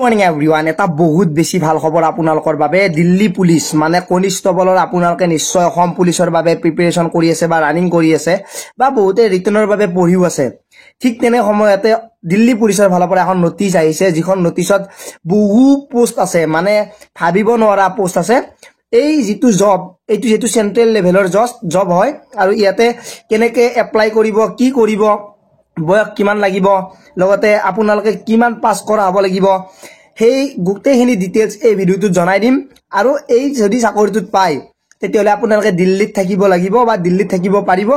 Morning এভৰিওয়ান এটা বহুত বেশি ভাল খবৰ আপোনালোকৰ বাবে দিল্লী পুলিশ মানে কনিষ্টবলৰ আপোনালোকে নিশ্চয় অসম পুলিশৰ বাবে প্ৰিপাৰেচন কৰি আছে বা ৰানিং কৰি আছে বা বহুতে ৰিটাৰ্ণৰ বাবে পঢ়িও আছে ঠিক তেনে সময়তে দিল্লী পুলিশৰ ফালৰ পৰা এখন নোটিছ আহিছে যিখন নোটিছত বহু পোষ্ট আছে মানে ভাবিব নোৱাৰা পোষ্ট আছে এই যেটো জব এইটো যেটো সেন্ট্ৰেল লেভেলৰ জব হয় আৰু ইয়াতে কেনেকে এপ্লাই কৰিব কি কৰিব বয়স কিমান লাগিব লগতে আপোনালোকে কিমান পাস কৰা হ'ব লাগিব হেই গুটেখিনি ডিটেইলছ এই ভিডিওটোত জনাই দিম আৰু এই যদি চাকৰিটোত পায় তেতিয়ালে আপোনালোকে দিল্লীত থাকিব লাগিব বা দিল্লীত থাকিব পাৰিব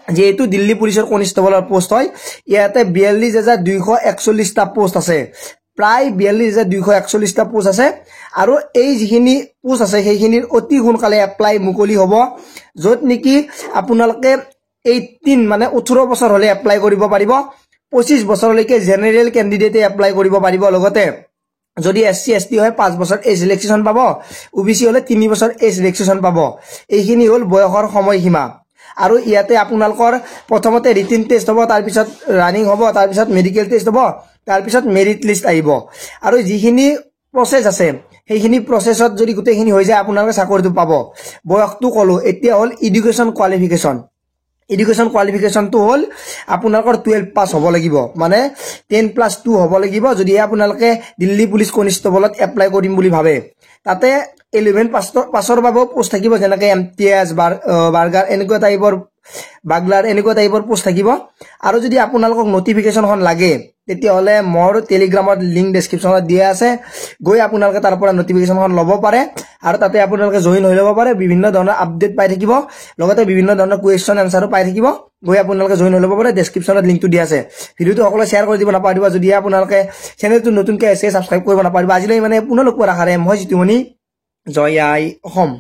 যেহেতু দিল্লী পুলিশৰ কনিষ্টবলৰ পোষ্ট হয় ইয়াতে 42241 টা পোষ্ট আছে প্ৰায় 42241 টা পোষ্ট আছে আৰু এই যিখিনি পোষ্ট আছে সেইখিনিৰ অতি সোনকালে এপ্লাই মুকলি হ'ব যত নেকি আপোনালোকে 18 মানে 18 বছৰ হলে এপ্লাই কৰিব পাৰিব 25 বছৰলৈকে জেনাৰেল ক্যান্ডিডেটে এপ্লাই কৰিব পাৰিব লগতে যদি এসসি এসটি হয় 5 বছৰ এজ ৰিলেক্সেশন পাব ওবিসি হলে 3 বছৰ এজ ৰিলেক্সেশন পাব এইখিনি হল বয়সৰ সময়সীমা আৰু ইয়াতে আপোনালোকৰ প্ৰথমতে ৰিটেন টেষ্ট হ'ব তাৰ পিছত ৰানিং হ'ব তাৰ পিছত মেডিকেল টেষ্ট হ'ব তাৰ পিছত মেৰিট লিষ্ট আহিব আৰু যিখিনি প্ৰসেস আছে সেইখিনি প্ৰসেসত যদি গুটেখিনি হৈ যায় আপোনালোকে চাকৰিটো পাব বয়সটো কলো এতিয়া হল এডুকেশন কোৱালিফিকেশন তো হল আপোনালোকৰ 12 পাস হ'ব লাগিব মানে 10+2 হ'ব লাগিব যদি আপোনালোকে দিল্লী পুলিশ কনিষ্টবলত এপ্লাই কৰিম বুলি ভাবে তাতে 11 পাসৰ বাবে পোষ্ট থাকিব যেনেকৈ এমটিএস বাৰ্গাৰ এনেকুৱা টাইপৰ বাগলাৰ এনেকুৱা টাইপৰ পোষ্ট থাকিব আৰু যদি আপোনালোকক নটিফিকেশনখন লাগে তেতিয়া হলে মোৰ টেলিগ্ৰামত লিংক ডেসক্ৰিপচনত দিয়া আছে গৈ আপোনালোকে তাৰ পৰা নটিফিকেশনখন ল'ব পাৰে আৰু তাতে আপোনালোকে জয়েন হৈ ল'ব পাৰে বিভিন্ন ধৰণৰ আপডেট পাই থাকিব লগতে বিভিন্ন ধৰণৰ কোৱেশ্চন আনসাৰো পাই থাকিব গৈ আপোনালোকে জয়েন হৈ ল'ব পাৰে ডেসক্ৰিপচনত লিংকটো দিয়া আছে ভিডিওটো সকলো শেয়াৰ কৰি দিব নাপাহৰিব যদি আপোনালোকে চেনেলটো নতুনকৈ আছে সাবস্ক্ৰাইব কৰিব নাপাহৰিব আজিলৈ মানে পুনৰ লগ পোৱাৰ আশাৰে মই জিতুমণি জয় আই অসম।